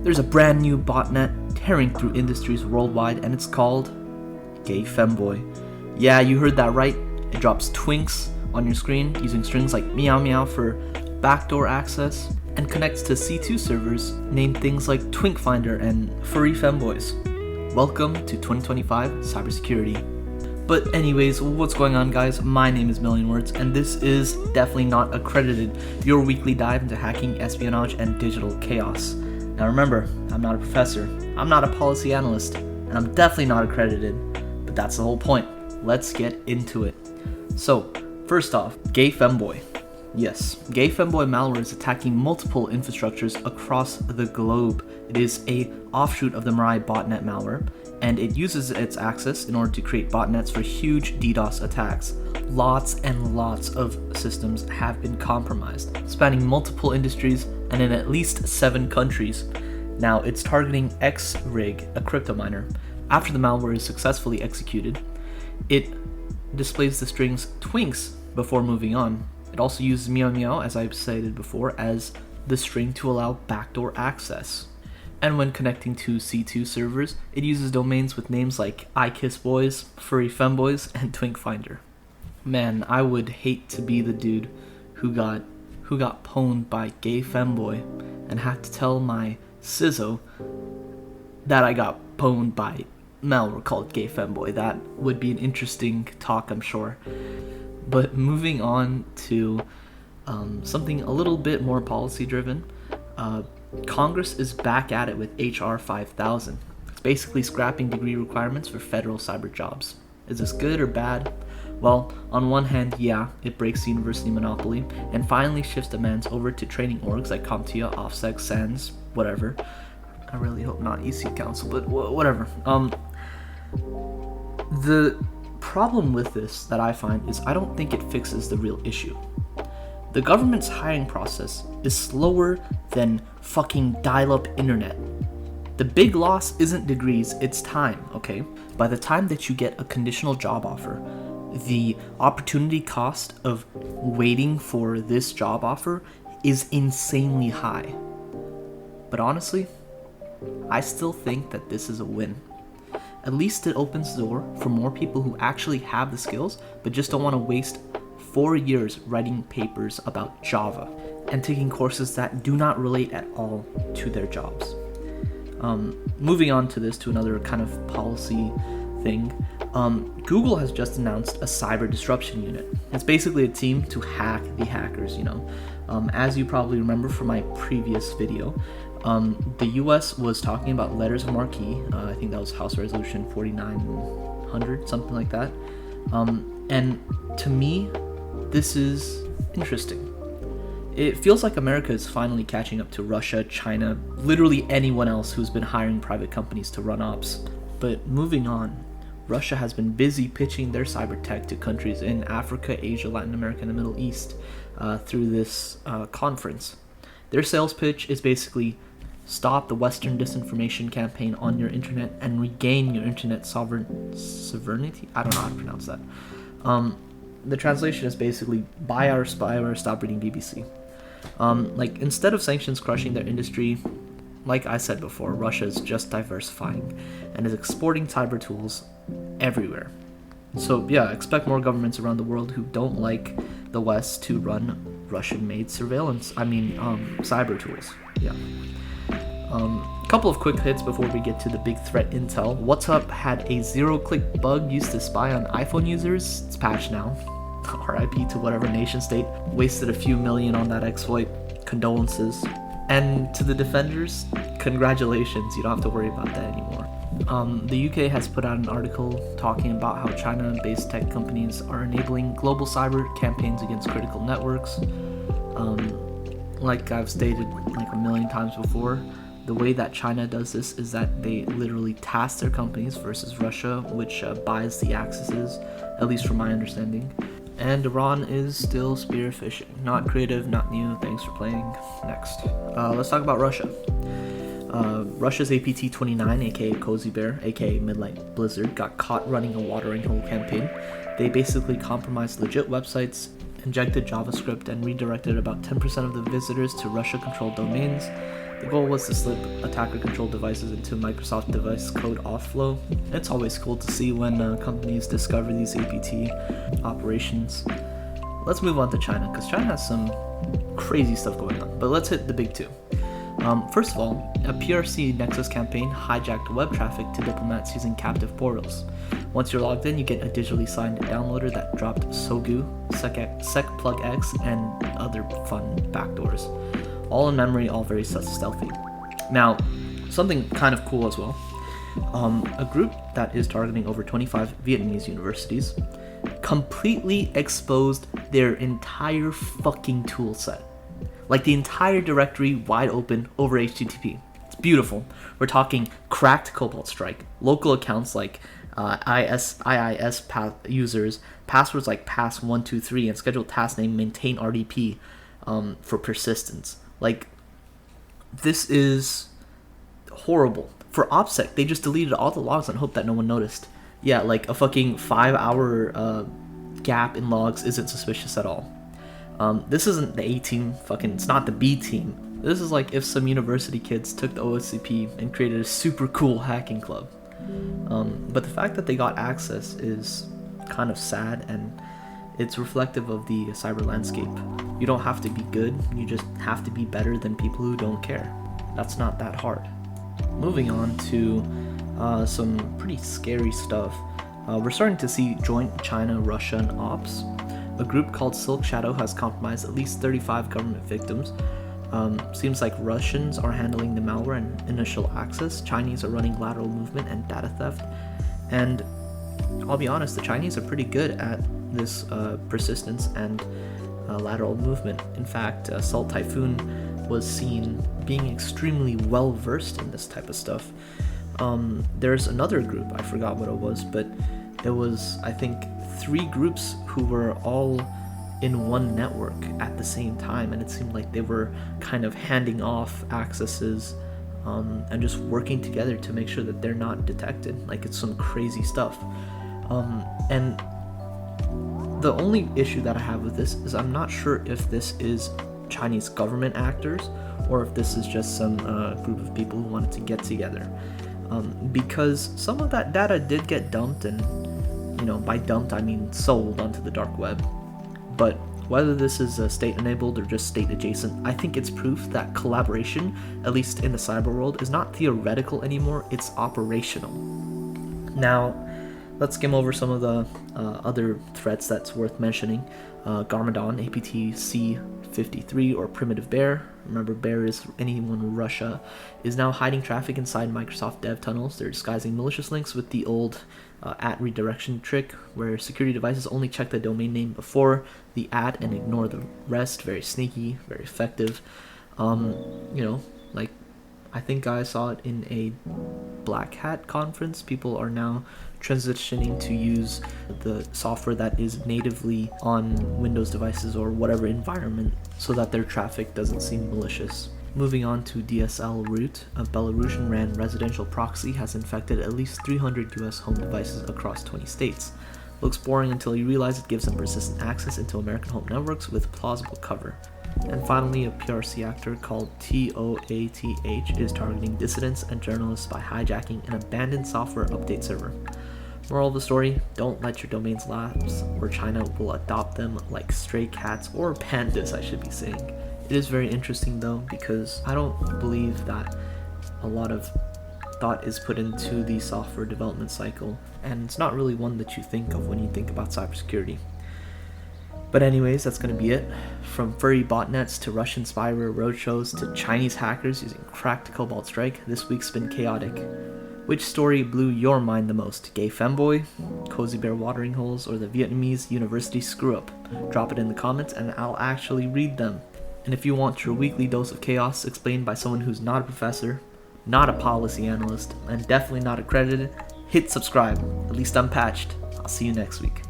There's a brand new botnet tearing through industries worldwide, and it's called Gay Femboy. Yeah, you heard that right. It drops twinks on your screen using strings like meow meow for backdoor access, and connects to C2 servers named things like Twink Finder and furry femboys. Welcome to 2025 cybersecurity. But anyways, what's going on, guys? My name is Million Words, and this is definitely not Accredited, your weekly dive into hacking, espionage, and digital chaos. Now remember, I'm not a professor, I'm not a policy analyst, and I'm definitely not accredited, but that's the whole point. Let's get into it. So, first off, Gay Femboy. Yes, Gay Femboy Malware is attacking multiple infrastructures across the globe. It is a offshoot of the Mirai botnet malware, and it uses its access in order to create botnets for huge DDoS attacks. Lots and lots of systems have been compromised, spanning multiple industries and in at least 7 countries. Now, it's targeting Xrig, a crypto miner. After the malware is successfully executed, it displays the strings twinks before moving on. It also uses meow meow, as I've cited before, as the string to allow backdoor access. And when connecting to C2 servers, it uses domains with names like ikissboys, furry femboys, and twink finder. Man, I would hate to be the dude who got pwned by Gay Femboy and have to tell my CISO that I got pwned by malware called Gay Femboy. That would be an interesting talk, I'm sure. But moving on to something a little bit more policy driven, Congress is back at it with HR 5000. It's basically scrapping degree requirements for federal cyber jobs. Is this good or bad? Well, on one hand, yeah, it breaks the university monopoly and finally shifts demands over to training orgs like CompTIA, OffSec, SANS, whatever. I really hope not EC Council, but whatever. The problem with this that I find is I don't think it fixes the real issue. The government's hiring process is slower than fucking dial-up internet. The big loss isn't degrees, it's time, okay? By the time that you get a conditional job offer, the opportunity cost of waiting for this job offer is insanely high. But honestly, I still think that this is a win. At least it opens the door for more people who actually have the skills, but just don't want to waste 4 years writing papers about Java and taking courses that do not relate at all to their jobs. Moving on to another kind of policy thing, Google has just announced a cyber disruption unit. It's basically a team to hack the hackers, As you probably remember from my previous video, the US was talking about letters of marque. I think that was House Resolution 4900, something like that. And to me, this is interesting. It feels like America is finally catching up to Russia, China, literally anyone else who's been hiring private companies to run ops. But moving on, Russia has been busy pitching their cyber tech to countries in Africa, Asia, Latin America, and the Middle East through this conference. Their sales pitch is basically stop the Western disinformation campaign on your internet and regain your internet sovereignty? I don't know how to pronounce that. The translation is basically buy our spyware, stop reading BBC. Instead of sanctions crushing their industry, like I said before, Russia is just diversifying and is exporting cyber tools everywhere. So yeah, expect more governments around the world who don't like the West to run Russian-made surveillance. Cyber tools. Yeah. Couple of quick hits before we get to the big threat intel. WhatsApp had a 0-click bug used to spy on iPhone users. It's patched now. RIP to whatever nation state wasted a few million on that exploit. Condolences. And to the defenders, congratulations, you don't have to worry about that anymore. The UK has put out an article talking about how China-based tech companies are enabling global cyber campaigns against critical networks. Like I've stated like a million times before, the way that China does this is that they literally task their companies versus Russia, which buys the accesses, at least from my understanding. And Iran is still spearfishing. Not creative, not new, thanks for playing. Next. Let's talk about Russia. Russia's APT-29, aka Cozy Bear, aka Midnight Blizzard, got caught running a watering hole campaign. They basically compromised legit websites, injected JavaScript, and redirected about 10% of the visitors to Russia-controlled domains. The goal was to slip attacker-controlled devices into Microsoft device code offlow. It's always cool to see when companies discover these APT operations. Let's move on to China, because China has some crazy stuff going on. But let's hit the big two. First of all, a PRC Nexus campaign hijacked web traffic to diplomats using captive portals. Once you're logged in, you get a digitally signed downloader that dropped SOGU, SecPlugX, and other fun backdoors. All in memory, all very stealthy. Now, something kind of cool as well. A group that is targeting over 25 Vietnamese universities completely exposed their entire fucking tool set. Like the entire directory wide open over HTTP. It's beautiful. We're talking cracked Cobalt Strike, local accounts like IIS users, passwords like pass123, and scheduled task name maintain RDP for persistence. Like, this is horrible. For OPSEC, they just deleted all the logs and hoped that no one noticed. Yeah, like a fucking 5-hour gap in logs isn't suspicious at all. This isn't the A team, it's not the B team. This is like if some university kids took the OSCP and created a super cool hacking club. But the fact that they got access is kind of sad, and it's reflective of the cyber landscape. You don't have to be good, you just have to be better than people who don't care. That's not that hard. Moving on to some pretty scary stuff. We're starting to see joint China-Russian ops. A group called Silk Shadow has compromised at least 35 government victims. Seems like Russians are handling the malware and initial access. Chinese are running lateral movement and data theft. And I'll be honest, the Chinese are pretty good at this persistence and lateral movement. In fact, Salt Typhoon was seen being extremely well versed in this type of stuff. There's another group, I forgot what it was, but it was, I think, 3 groups who were all in one network at the same time, and it seemed like they were kind of handing off accesses and just working together to make sure that they're not detected. Like, it's some crazy stuff. And the only issue that I have with this is I'm not sure if this is Chinese government actors or if this is just some group of people who wanted to get together. Because some of that data did get dumped, and by dumped I mean sold onto the dark web. But whether this is state enabled or just state adjacent, I think it's proof that collaboration, at least in the cyber world, is not theoretical anymore, it's operational. Now, let's skim over some of the other threats that's worth mentioning. Garmadon, APT C53, or Primitive Bear, remember Bear is anyone in Russia, is now hiding traffic inside Microsoft dev tunnels. They're disguising malicious links with the old @ redirection trick, where security devices only check the domain name before the @ and ignore the rest. Very sneaky, very effective. I think I saw it in a Black Hat conference. People are now transitioning to use the software that is natively on Windows devices or whatever environment so that their traffic doesn't seem malicious. Moving on to DSL root, a Belarusian ran residential proxy has infected at least 300 US home devices across 20 states. Looks boring until you realize it gives them persistent access into American home networks with plausible cover. And finally, a PRC actor called TOATH is targeting dissidents and journalists by hijacking an abandoned software update server. Moral of the story, don't let your domains lapse, or China will adopt them like stray cats, or pandas I should be saying. It is very interesting though, because I don't believe that a lot of thought is put into the software development cycle, and it's not really one that you think of when you think about cybersecurity. But anyways, that's going to be it. From furry botnets to Russian spyware roadshows to Chinese hackers using cracked Cobalt Strike, this week's been chaotic. Which story blew your mind the most? Gay Femboy, Cozy Bear watering holes, or the Vietnamese university screw-up? Drop it in the comments and I'll actually read them. And if you want your weekly dose of chaos explained by someone who's not a professor, not a policy analyst, and definitely not accredited, hit subscribe. At least I'm patched. I'll see you next week.